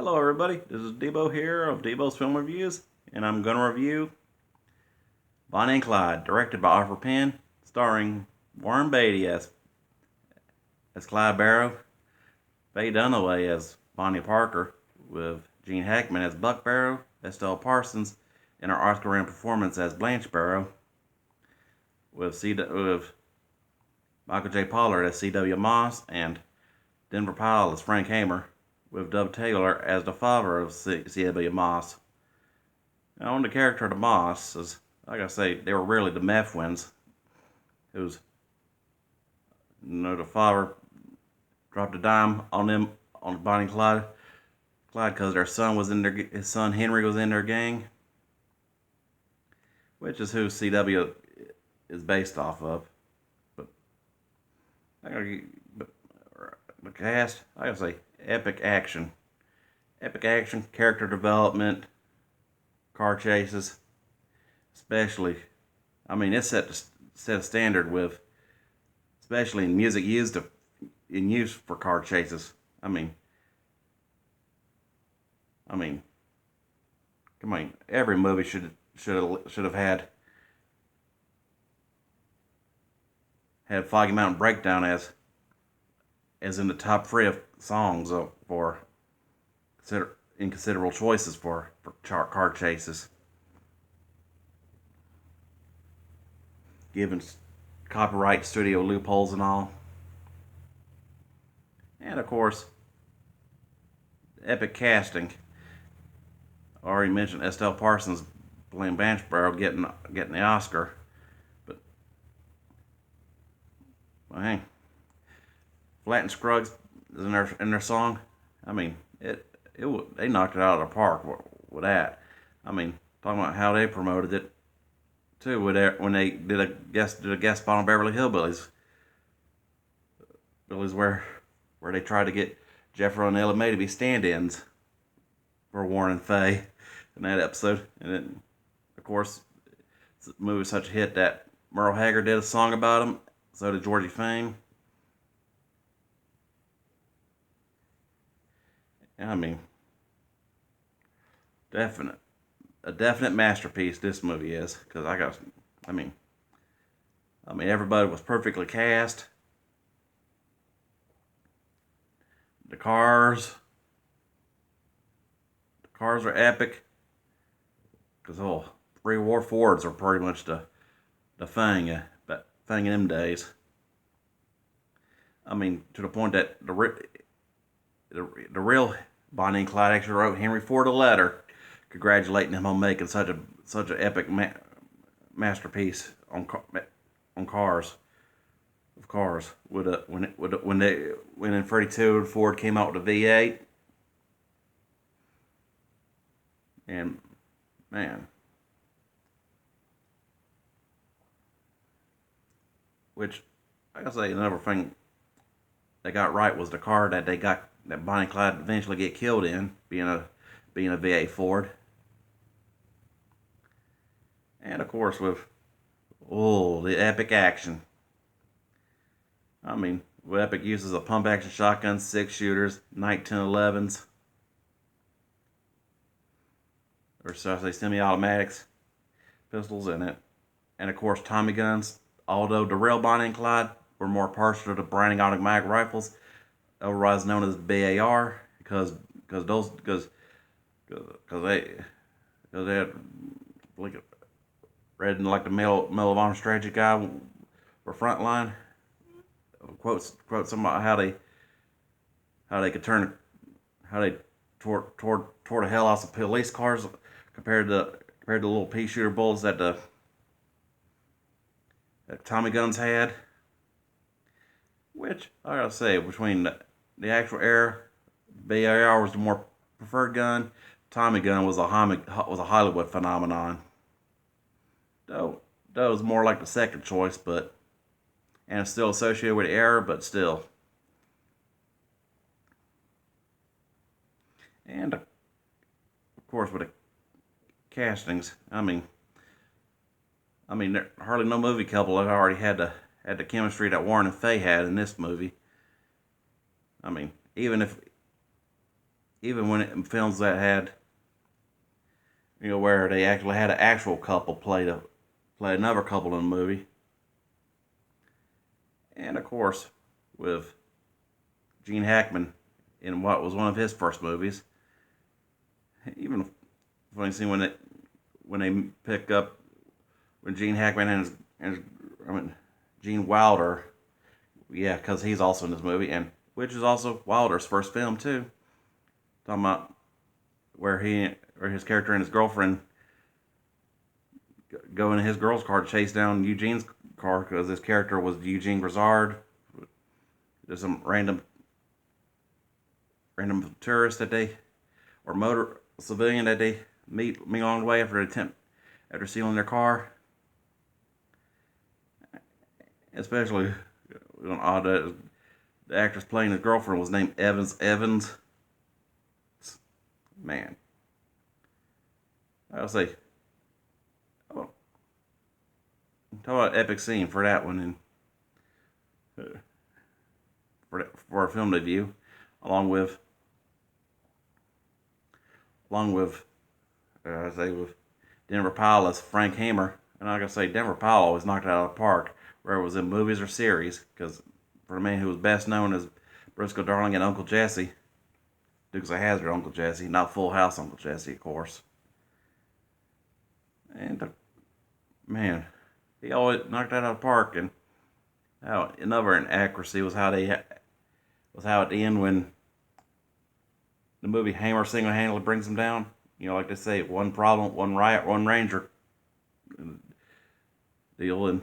Hello everybody, this is Debo here of Debo's Film Reviews, and I'm going to review Bonnie and Clyde, directed by Arthur Penn, starring Warren Beatty as Clyde Barrow, Faye Dunaway as Bonnie Parker, with Gene Hackman as Buck Barrow, Estelle Parsons in her Oscar-winning performance as Blanche Barrow, with Michael J. Pollard as C.W. Moss, and Denver Powell as Frank Hamer, with Dub Taylor as the father of C.W. Moss. Now, on the character of the Mosses, like I say, they were really the Methwins, who's, the father dropped a dime on them, on Bonnie and Clyde, because their son was in his son Henry was in their gang, which is who C.W. is based off of. But the cast, I gotta say, epic action, character development, car chases, especially. I mean, it set a standard with, especially in music used for car chases. I mean, come on, every movie should have had Foggy Mountain Breakdown as in the top 3 of songs for inconsiderable choices for car chases, given copyright studio loopholes and all. And of course, epic casting. I already mentioned Estelle Parsons playing Blanche Barrow getting the Oscar, but well, hey, Flat and Scruggs is in their song. I mean, they knocked it out of the park with that. I mean, talking about how they promoted it too, when they did a guest spot on Beverly Hillbillies, where they tried to get Jeffro and Ella May to be stand-ins for Warren and Faye in that episode. And then, of course, the movie was such a hit that Merle Haggard did a song about him. So did Georgie Fame. I mean, a definite masterpiece this movie is, because I mean, everybody was perfectly cast. The cars are epic, because 3 War Fords are pretty much the thing in them days. I mean, to the point that the real Bonnie and Clyde actually wrote Henry Ford a letter congratulating him on making such an epic masterpiece on cars. When in '32 Ford came out with a V8, and man, which I gotta say, another thing they got right was the car that Bonnie and Clyde eventually get killed in, being a V8 Ford. And of course with the epic action. I mean, with epic uses of pump action shotguns, 6-shooters, 1911s, or should I say semi-automatics pistols in it. And of course Tommy guns, although the real Bonnie and Clyde were more partial to Browning automatic rifles, otherwise known as BAR, because they had like read in like the Medal of Honor strategy guy or Frontline quotes some about how they tore the hell out of police cars compared to the little pea shooter bullets that Tommy guns had. Which I gotta say, between the actual era, BAR was the more preferred gun. Tommy gun was a Hollywood phenomenon. Though it was more like the second choice, and it's still associated with the era, but still. And of course with the castings, I mean, there hardly no movie couple that already had the chemistry that Warren and Faye had in this movie. I mean, even if even when films that had, where they actually had an actual couple play another couple in the movie. And of course, with Gene Hackman in what was one of his first movies. Even funny scene when they pick up when Gene Hackman and Gene Wilder, yeah, because he's also in this movie, and which is also Wilder's first film too. Talking about where his character and his girlfriend go in his girl's car to chase down Eugene's car because his character was Eugene Grizzard. There's some random tourist that they or motor civilian that they meet along the way after stealing their car. Especially odd that the actress playing his girlfriend was named Evans. Man, I'll say, oh, talk about epic scene for that one and for a film debut, along with with Denver Powell as Frank Hamer. And I'm gonna say Denver Powell always knocked it out of the park, whether it was in movies or series, because for a man who was best known as Briscoe Darling and Uncle Jesse, Dukes of Hazzard Uncle Jesse, not Full House Uncle Jesse, of course. And man, he always knocked it out of the park. And how another inaccuracy was how it ended when the movie Hamer single-handedly brings him down. Like they say, one problem, one riot, one ranger deal, and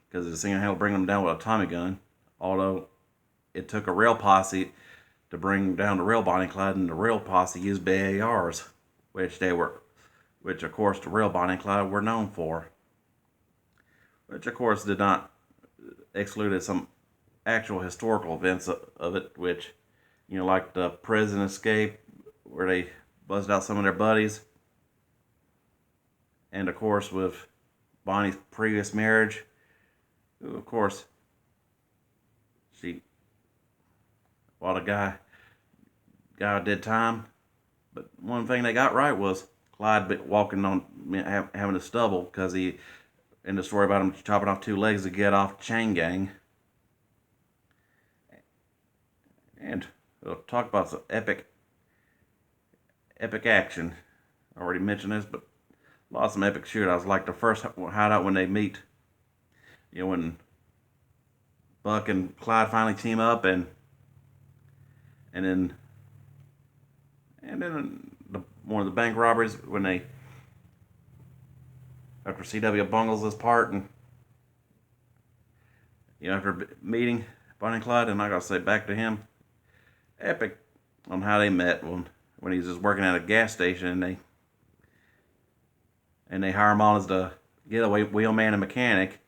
because the single-handedly bring them down with a Tommy gun. Although it took a real posse to bring down the real Bonnie and Clyde, and the real posse used BARs, which of course the real Bonnie and Clyde were known for. Which of course did not excluded some actual historical events of it, which, like the prison escape where they buzzed out some of their buddies. And of course with Bonnie's previous marriage, of course, the guy did time. But one thing they got right was Clyde walking on, having a stubble, because he, in the story about him chopping off 2 legs to get off chain gang. And we'll talk about some epic action. I already mentioned this, but lots of some epic shootouts. Like the first hideout when they meet, when Buck and Clyde finally team up, and then one of the bank robberies when they, after C.W. bungles this part, and after meeting Bonnie and Clyde, and I gotta say back to him, epic on how they met when he's just working at a gas station, and they hire him on as the getaway wheelman and mechanic.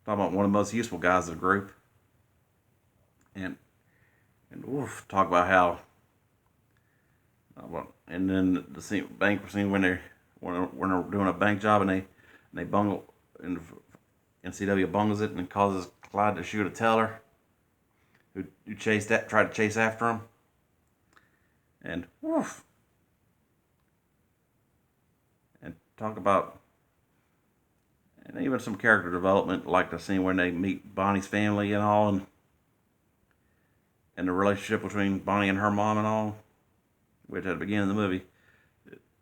Talking about one of the most useful guys of the group, and talk about how. And then the bank scene when they're doing a bank job, and they bungle, and NCW bungles it and causes Clyde to shoot a teller who tried to chase after him. And and talk about, and even some character development, like the scene when they meet Bonnie's family and all, and the relationship between Bonnie and her mom and all, which at the beginning of the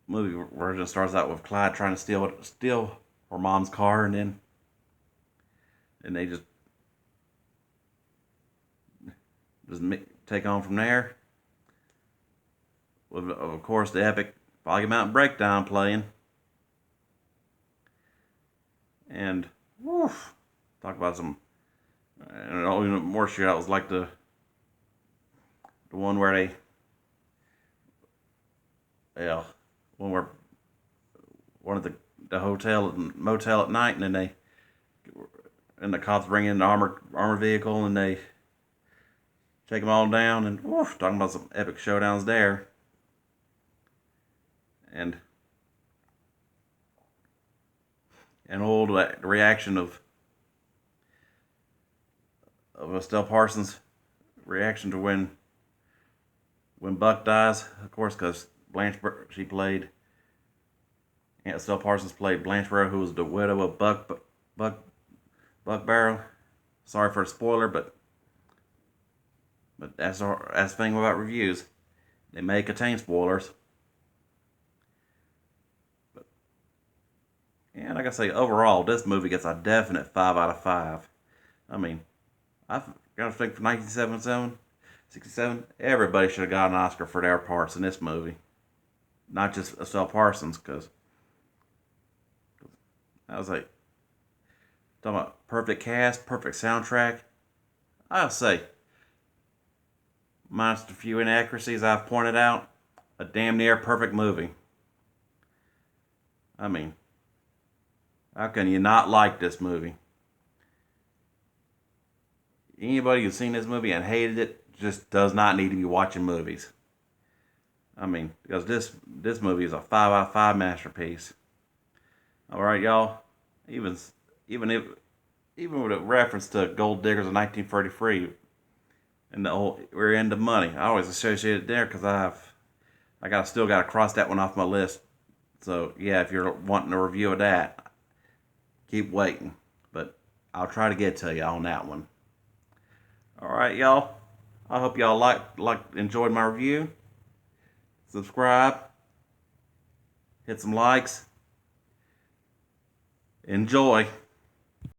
movie version starts out with Clyde trying to steal her mom's car, and they just take on from there. With, of course, the epic Foggy Mountain Breakdown playing. And talk about some, and even more shootouts, like the one where one where one of the hotel and motel at night, and then the cops bring in the armored vehicle, and they take them all down, and talking about some epic showdowns there. And all the reaction of of Estelle Parsons' reaction to when Buck dies. Of course, because Estelle Parsons played Blanche Barrow, who was the widow of Buck, Buck Barrow. Sorry for a spoiler, but that's the thing about reviews. They may contain spoilers. But, and like I say, overall, this movie gets a definite 5 out of 5. I mean, I've got to think for 1977, 67, everybody should have got an Oscar for their parts in this movie. Not just Estelle Parsons, because I was like, talking about perfect cast, perfect soundtrack. I'll say, minus the few inaccuracies I've pointed out, a damn near perfect movie. I mean, how can you not like this movie? Anybody who's seen this movie and hated it just does not need to be watching movies. I mean, because this movie is a 5 out of 5 masterpiece. All right, y'all. Even with a reference to Gold Diggers of 1933 and the whole we're into money, I always associate it there because still got to cross that one off my list. So yeah, if you're wanting a review of that, keep waiting. But I'll try to get to you on that one. All right, y'all. I hope y'all enjoyed my review. Subscribe. Hit some likes. Enjoy.